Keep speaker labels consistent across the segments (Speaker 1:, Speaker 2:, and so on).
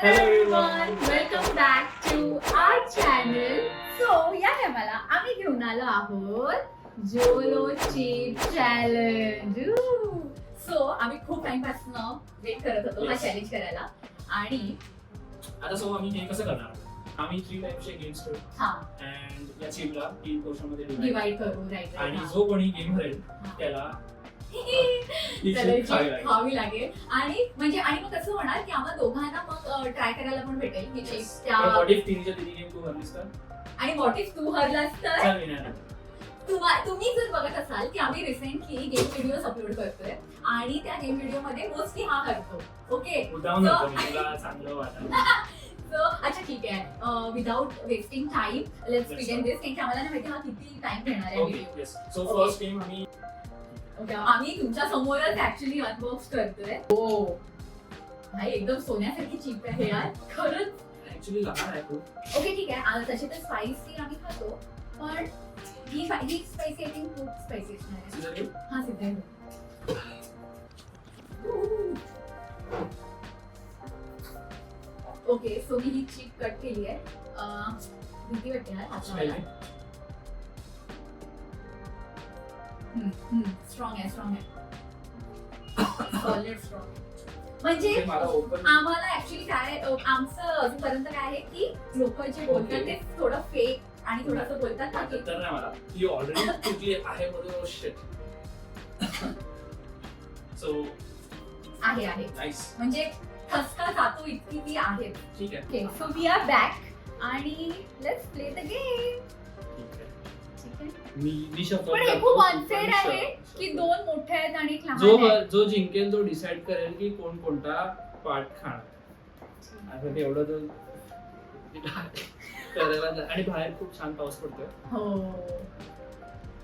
Speaker 1: Hello everyone, welcome back to our channel. So या टायमाला आम्ही घेऊन आलो आहोत जोलो चिप चॅलेंज. सो आम्ही खूप टाइम पासून वेट करत होतो हा चॅलेंज करायला आणि
Speaker 2: आता सो आम्ही हे कसं करणार आम्ही 3 टाइप्सचे गेम्स करू
Speaker 1: हा
Speaker 2: अँड या चिपला 3 पोर्शन मध्ये
Speaker 1: डिवाइड करू. राईट
Speaker 2: आणि जो कोणी गेम हरेल त्याला
Speaker 1: खावी लागेल. आणि म्हणजे आणि मग कसं होणार की आम्हाला दोघांना मग ट्राय करायला पण भेटेल की चिप त्या
Speaker 2: व्हॉट इफ तिन्हीच्या तिन्ही गेम तू हरलीस तर
Speaker 1: आणि व्हॉट इफ तू हरलास तर
Speaker 2: चल विनर.
Speaker 1: तुम्ही जर बघत असाल की आम्ही रिसेंटली गेम व्हिडिओज अपलोड करतोय आणि त्या गेम व्हिडिओ मध्ये मोस्टली हा करतो. ओके
Speaker 2: उदाहरण होतं मी तुला चांगलं वाटलं.
Speaker 1: सो अच्छा ठीक आहे. Without wasting time let's begin this. की आम्हाला नाही माहिती हा किती टाइम घेणार आहे
Speaker 2: okay
Speaker 1: video.
Speaker 2: Yes so first game आम्ही
Speaker 1: आम्ही तुमच्या समोरच ऍक्च्युली अनबॉक्स करतोय. हो भाई एकदम सोन्यासारखी चीप आहे यार खरंच.
Speaker 2: ऍक्च्युली लहान आहे खूप.
Speaker 1: ओके ठीक आहे. तशी तर स्पायसी आम्ही खातो पण ही स्पायसी आय थिंक खूप स्पायसी असणार आहे. हा सिद्ध ओके. सो मी ही चीप कट केली आहे. भीती वाटते यार हाताला. स्ट्रॉंग आहे सॉलिड स्ट्रॉंग. म्हणजे आम्हाला ऍक्च्युली काय आमचं अजूनपर्यंत काय आहे की लोक जे बोलतात ते थोडं फेक आणि थोडंसं बोलतात ना की
Speaker 2: तर नाही मला ती ऑलरेडी तुझी आहे बरोबर शिट. सो
Speaker 1: आहे
Speaker 2: नाईस
Speaker 1: म्हणजे ठसका जातो इतकी ती आहे.
Speaker 2: ठीक आहे.
Speaker 1: Okay so we are back आणि लेट्स प्ले द गेम.
Speaker 2: मी शपथ
Speaker 1: पण हे खूप अनफेअर आहे की दोन मोठे आहेत आणि एक लहान आहे.
Speaker 2: जो जिंकेल तो डिसाइड करेल की कोण कोणता पार्ट खाणार. आता एवढं तर करायला. आणि बाहेर खूप छान पाऊस पडतोय.
Speaker 1: हो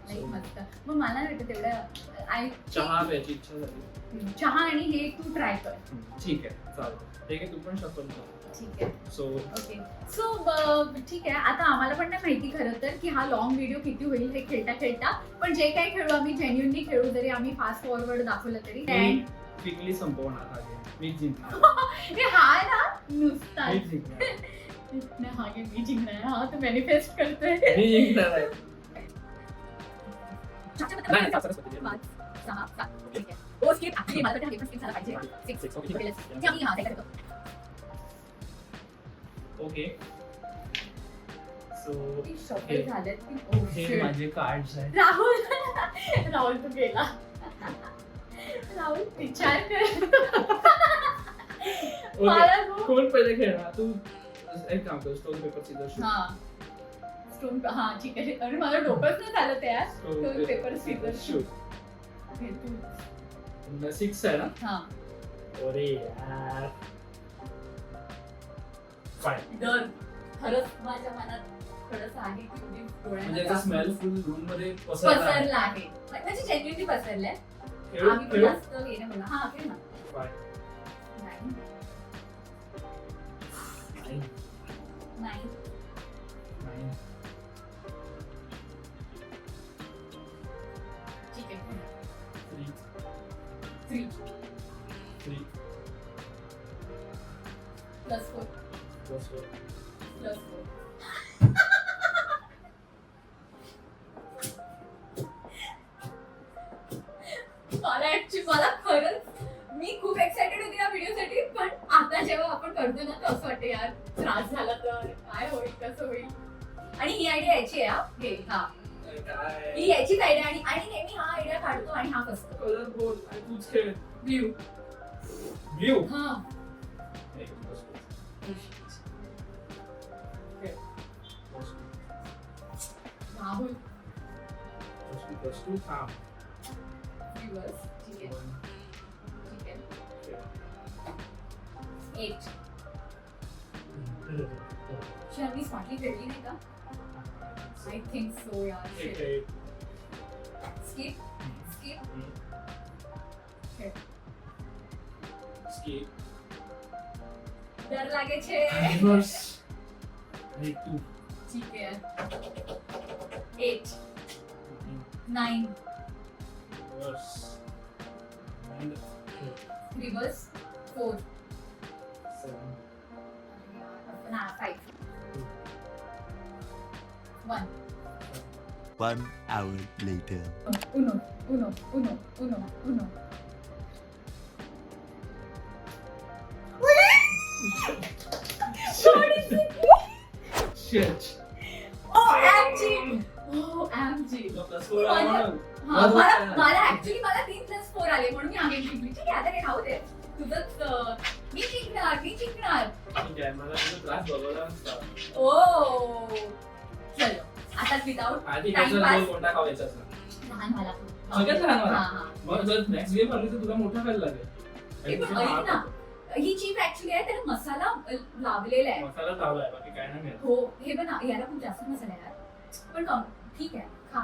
Speaker 1: नाही मस्त. मग मला नाही वाटत तेवढं
Speaker 2: चहा प्यायची इच्छा झाली.
Speaker 1: चहा आणि हे तू ट्राय कर.
Speaker 2: ठीक आहे चालेल. ठीक आहे तू पण शफल कर.
Speaker 1: ठीक आहे.
Speaker 2: सो
Speaker 1: ओके सो ठीक आहे. आता आम्हाला पण नाही माहिती खरं तर की हा लॉंग व्हिडिओ किती होईल हे खेळता पण जे काही खेळू आम्ही जेन्युइनली खेळू. जरी आम्ही फास्ट फॉरवर्ड दाखवलं तरी
Speaker 2: क्विकली संपवणार हा गेम. मी जिंकणार.
Speaker 1: हे हा ना नुसता
Speaker 2: मी जिंकणार.
Speaker 1: हा गेम मी जिंकणार. हा तू मॅनिफेस्ट करतोय.
Speaker 2: मी जिंकणार आहे. नाही 7
Speaker 1: 5 6 7 ठीक आहे. ओ स्किप ऍक्च्युली मला तर हा गेम स्किप झाला पाहिजे. 6 ओके म्हणजे आम्ही हा काय करतो.
Speaker 2: ओके सो
Speaker 1: शॉपिंग झाले
Speaker 2: हे माझे कार्ड्स आहेत.
Speaker 1: राहुल तू गेला. राहुल विचार कर.
Speaker 2: कोण पहिले खेळणार तू. एक काम कर स्टोन पेपर सीजर शूट.
Speaker 1: हा स्टोन हा ठीक आहे. अरे मला डोकंच नाही चालत यार. Stone paper Caesar
Speaker 2: shoot. 6 आहे ना.
Speaker 1: हा
Speaker 2: अरे यार फाईन.
Speaker 1: डर खरंच माझ्या मनात खरंच आहे की तुम्ही
Speaker 2: म्हणजे
Speaker 1: डोळ्यात
Speaker 2: स्मेल फुल रूम मध्ये
Speaker 1: पसरला आहे. म्हणजे जेन्युइनली पसरलाय. आम्ही पण जास्त गेले मला. हा खेळ ना. नाही ठीक आहे. 3 प्लस 4 प्लस 4 मला खरंच मी खूप एक्साइटेड होते या व्हिडिओसाठी. पण आता जेव्हा आपण करतो ना तर असं वाटतं यार त्रास झाला तर काय होईल कसं होईल. आणि ही आयडिया याची आहे हा ही याचीच आयडिया. आणि नेहमी हा आयडिया काढतो आणि हा फसतो.
Speaker 2: कलर बोल आणि तूच खेळ. ब्ल्यू
Speaker 1: हा राहुल
Speaker 2: +2 थांब.
Speaker 1: रिवर्स ठीक आहे 8. मी स्मार्टली खेळली नाही का. आय थिंक सो यार. स्किप डर लागे छे.
Speaker 2: रिवर्स आणि 2
Speaker 1: ठीक आहे. 8 9 reverse 4
Speaker 2: 7
Speaker 1: 5. 1.
Speaker 3: 1 hour later.
Speaker 1: Uno.
Speaker 2: Shit.
Speaker 1: OMG.
Speaker 2: Plus 4 आला म्हणून.
Speaker 1: हा, मला ऍक्च्युली मला 3+4 आले म्हणून मी आगे जिंकली. ठीक आहे आता हे राहू दे. तुझंच मी जिंकणार.
Speaker 2: ठीक आहे, मला तुझा त्रास बघायला नसता.
Speaker 1: ओ चलो आता विदाउट
Speaker 2: आधी
Speaker 1: Time
Speaker 2: कसं
Speaker 1: pass.
Speaker 2: रोल कोणता खावायचा असं.
Speaker 1: लहान मला
Speaker 2: सगळ्यात लहान मला.
Speaker 1: हा.
Speaker 2: मग जर नेक्स्ट गेम आली तर तुला मोठा खायला लागेल.
Speaker 1: हे पण ऐक ना, ही चीप ऍक्च्युली आहे त्याला मसाला लावलेला आहे.
Speaker 2: मसाला लावलाय बाकी काय नाही मिळत.
Speaker 1: हो हे पण याला खूप जास्त मसाला आहे यार. पण कम ठीक आहे खा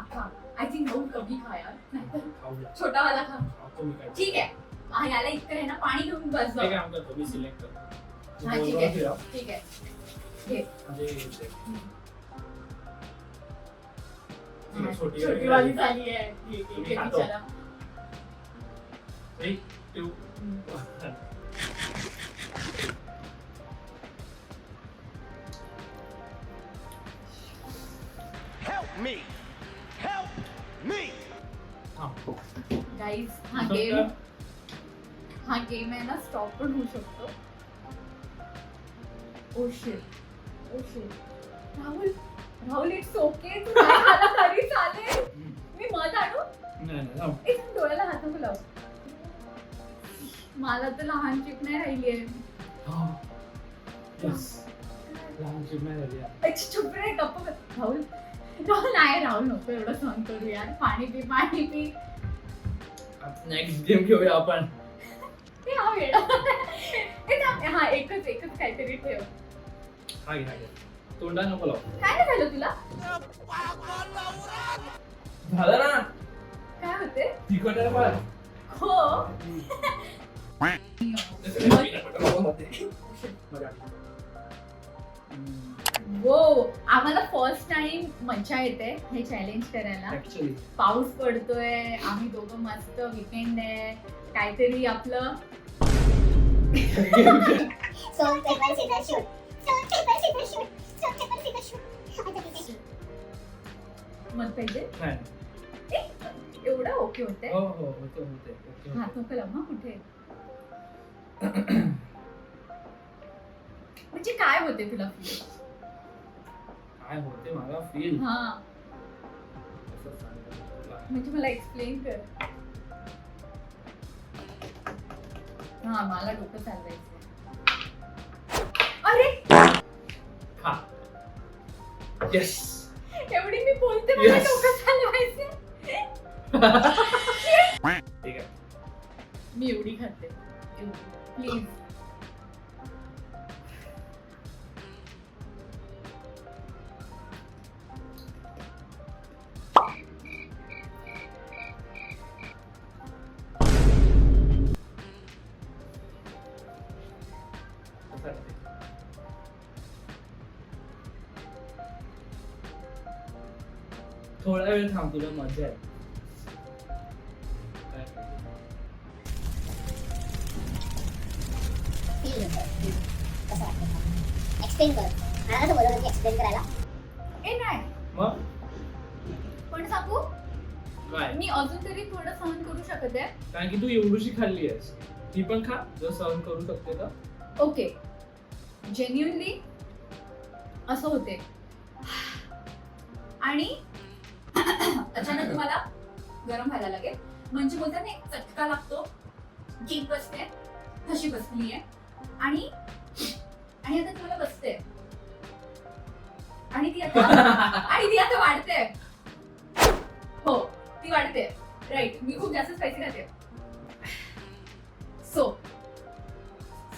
Speaker 1: आय थिंक बहुत कमी खा यार नाहीतर
Speaker 2: खाऊया.
Speaker 1: छोटा वाला खा.
Speaker 2: खातो मी काय.
Speaker 1: ठीक आहे याला इतकं आहे ना पाणी घेऊन बस
Speaker 2: ते काम करतो मी सिलेक्ट करतो.
Speaker 1: हा ठीक आहे ठीक आहे घे.
Speaker 2: म्हणजे ते-
Speaker 1: हा,
Speaker 2: छोटी
Speaker 1: छोटी वाली झाली आहे ठीक
Speaker 2: तुम्ही
Speaker 1: आहे
Speaker 2: खातो.
Speaker 1: बिचारा.
Speaker 2: 3, 2, 1.
Speaker 3: Help me! Help me!
Speaker 1: Guys हा गेम आहे ना स्टॉप पण होऊ शकतो. Oh shit Rahul it's okay तू काय खाल्लं तरी चालेल. मी मध आणू
Speaker 2: नाही जाऊ.
Speaker 1: एक डोळ्याला हात नको लावू. मला तर लहान चिप नाही राहिली आहे.
Speaker 2: Yes. लहान चिप नाही झाली आहे.
Speaker 1: चुप रे गप्प बस. राहुल नाही राहुल नको एवढं सहन करू यार. पाणी पी
Speaker 2: नेक्स्ट गेम घेऊया आपण.
Speaker 1: हे हा वेडा. हे थांब. हा एकच काहीतरी ठेव.
Speaker 2: हा घे. तोंडा नको लाव.
Speaker 1: काय नाही झालं तुला
Speaker 2: झालं ना
Speaker 1: काय होते
Speaker 2: तिखट आहे पण.
Speaker 1: हो वो आम्हाला फर्स्ट टाइम मज्जा येते हे चॅलेंज करायला.
Speaker 2: ऍक्च्युली
Speaker 1: पाऊस पडतोय आम्ही दोघं मस्त वीकेंड आहे काहीतरी आपलं
Speaker 4: Stone, paper, scissors, shoot. Stone, paper, scissors, shoot. Stone, paper, scissors, shoot. आता तिथे shoot.
Speaker 1: मत पाहिजे
Speaker 2: नाही.
Speaker 1: एवढं ओके होते
Speaker 2: हो होते
Speaker 1: हात नको लाव हा कुठे म्हणजे काय होते तुला फील
Speaker 2: काय होते मला फील.
Speaker 1: हा म्हणजे मला एक्सप्लेन कर. हा मला डोकं चालवायचं. अरे
Speaker 2: खा. येस.
Speaker 1: एवढी मी बोलते मला
Speaker 2: Yes.
Speaker 1: डोकं चालवायचं.
Speaker 2: ठीक आहे.
Speaker 1: मी एवढी खाते प्लीज.
Speaker 2: थोडा वेळ थांब तुला मजा आहे.
Speaker 4: Feel होतं. कसं वाटतं का? Explain कर. मला असं बोलवलं की explain करायला.
Speaker 1: ए नाही
Speaker 2: मग
Speaker 1: पण सांगू
Speaker 2: काय
Speaker 1: मी अजून तरी थोडं सहन करू शकत आहे.
Speaker 2: कारण की तू एवढीशी खाल्ली आहेस. ती पण खा जर सहन करू शकते तर.
Speaker 1: ओके जेन्युनली असं होते आणि अचानक तुम्हाला गरम व्हायला लागेल म्हणजे बोलतात ना एक चटका लागतो जीभ बसते तशी बसली आहे आणि आता तुम्हाला बसते आणि ती आता वाढते. हो ती वाढते राईट. मी खूप जास्त स्पायसी खाते. सो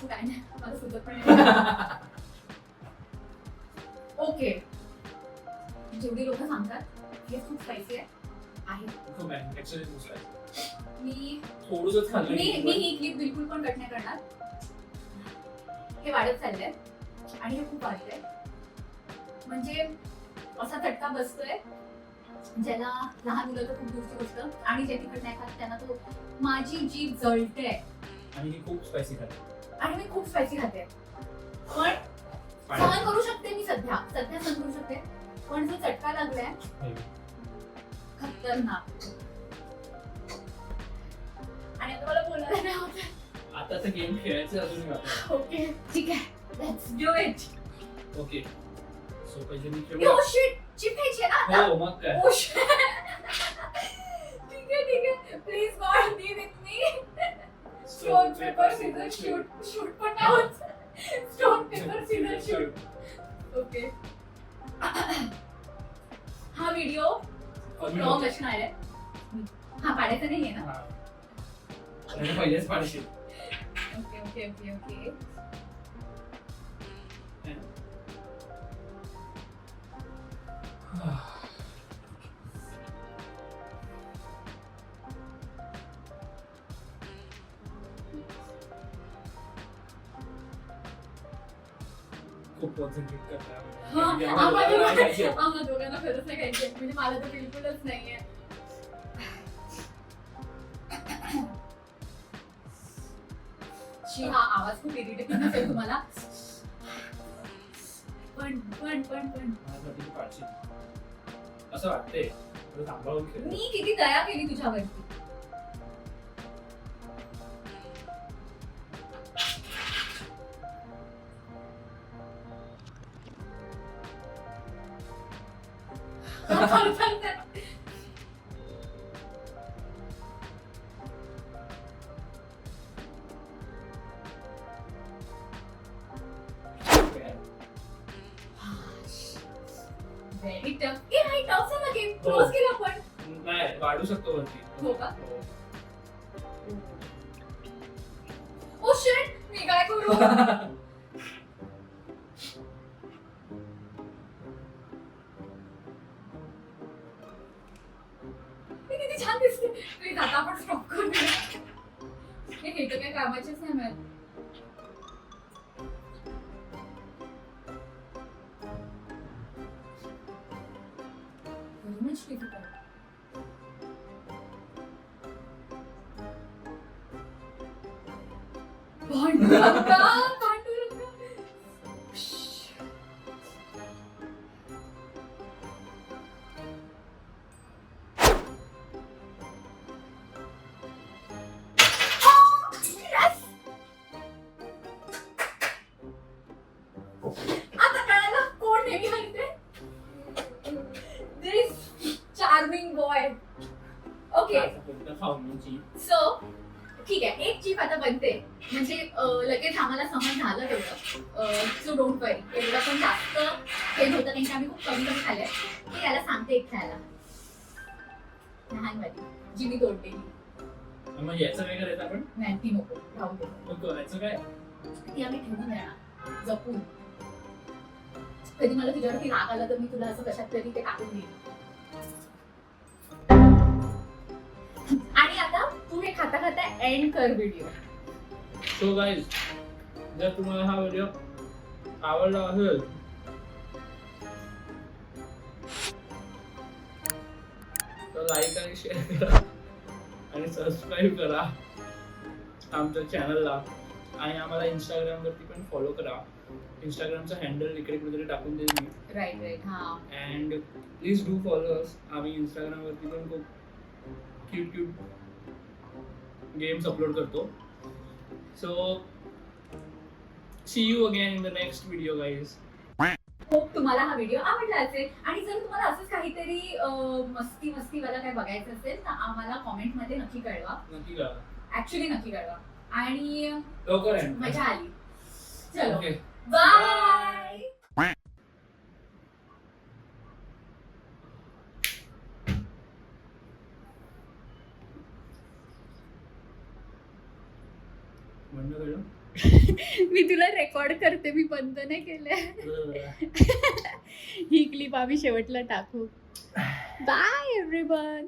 Speaker 1: काय नाही मला सुचत पण नाही. ओके जेवढी लोक सांगतात हे खूप स्पायसी आहे
Speaker 2: खूप आहे. Actually खूप आहे.
Speaker 1: मी
Speaker 2: थोडंसंच खाल्लं
Speaker 1: मी
Speaker 2: की
Speaker 1: मी ही क्लिप बिलकुल पण कट नाही करणार. हे वाढत चाललंय आणि हे खूप वाढतंय म्हणजे असा चटका बसतोय ज्याला लहान मुलं तर खूप दूरची गोष्ट आणि जे तिखट नाही खात त्यांना तो माझी जीभ जळते
Speaker 2: आणि ही खूप स्पायसी खाते.
Speaker 1: आणि मी खूप स्पायसी खाते पण
Speaker 2: पाणी.
Speaker 1: सहन करू सध्या सहन करू शकते, पण जो चटका लागलाय खतरनाक. आणि आता मला बोलायला नाही होत.
Speaker 2: आता तर गेम खेळायचं अजून आपल्याला.
Speaker 1: ओके ठीक आहे, let's do it.
Speaker 2: Okay so पहिले मी
Speaker 1: यो
Speaker 2: खेळू.
Speaker 1: शिट, चिपायचे ना आता.
Speaker 2: हो मग काय.
Speaker 1: Oh shit. ठीक आहे please God be with me. Stone paper scissor shoot पण नाही होत. Stone paper scissor shoot. Okay हा व्हिडिओ खूप लॉंग असणार आहे. हा पाडायचा नाहीये ना.
Speaker 2: हा. आणि पहिलेच पाडशील.
Speaker 1: Okay okay okay okay.
Speaker 2: खूप कॉन्सन्ट्रेट करता.
Speaker 1: हा, आम्हाला दोघांना खरंच नाही खायची, म्हणजे मला तर बिलकुलच नाहीये. शी, हा आवाज खूप इरिटेटिंग असेल तुम्हाला. पण
Speaker 2: माझ्यासाठी पाडशील असं वाटतंय. तुला सांभाळून खेळ.
Speaker 1: मी किती दया केली तुझ्यावरती. Very tough. ए नाही, tough आहे ना game. Close केलं आपण.
Speaker 2: नाही वाढू शकतो वरती.
Speaker 1: हो का?
Speaker 2: हो.
Speaker 1: Oh shit, मी काय करू? मी किती छान दिसते. प्लीज आता आपण स्टॉप करूया. हे तर काय कामाचेच नाही मिळत. Very much difficult. पांडुरंगा. आता कळालं कोण नेहमी हरते. This charming boy. Okay.
Speaker 2: असं कोणतं खाऊनची.
Speaker 1: सो ठीक आहे, एक जीप आता बनते, म्हणजे लगेच आम्हाला समज झालं तेवढं. सो डोंट वरी, एवढं पण जास्त हे नव्हतं, कारण की आम्ही खूप कमी खाल्लंय. की याला सांगते एक खायला लहानवाली जी मी तोडलेली.
Speaker 2: मग याचं काय करायचं आपण.
Speaker 1: नाही ती नको, राहू दे.
Speaker 2: मग करायचं काय.
Speaker 1: ती आम्ही ठेवून देणार जपून. कधी मला तुझ्यावरती राग आला तर मी तुला असं कशात तरी ते टाकून देईन. आणि आता तू हे खाता खाता एंड कर व्हिडिओ.
Speaker 2: सो गाईज, जर तुम्हाला हा व्हिडिओ आवडला असेल तर लाईक आणि शेअर करा आणि सबस्क्राईब करा आमच्या चॅनलला. आणि आम्हाला इंस्टाग्रामवरती पण फॉलो करा. इंस्टाग्रामचा हँडल इकडे कुठेतरी टाकून देईल मी.
Speaker 1: राईट हा.
Speaker 2: And please do follow us. आम्ही इंस्टाग्रामवरती पण खूप क्यूट गेम्स अपलोड करतो. So see you again in the next video guys.
Speaker 1: Hope तुम्हाला हा व्हिडिओ आवडला असेल. आणि जर तुम्हाला असंच काहीतरी मस्तीवाला काय बघायचं असेल तर आम्हाला कॉमेंट मध्ये नक्की कळवा.
Speaker 2: नक्की करा.
Speaker 1: ऍक्च्युली नक्की कळवा. आणि
Speaker 2: लवकर आहे.
Speaker 1: मजा आली. चलो
Speaker 2: ओके
Speaker 1: बाय.
Speaker 2: म्हणणं कळलं.
Speaker 1: मी तुला रेकॉर्ड करते, मी बंद नाही केलंय. ही क्लिप आम्ही शेवटला टाकू. Bye everyone.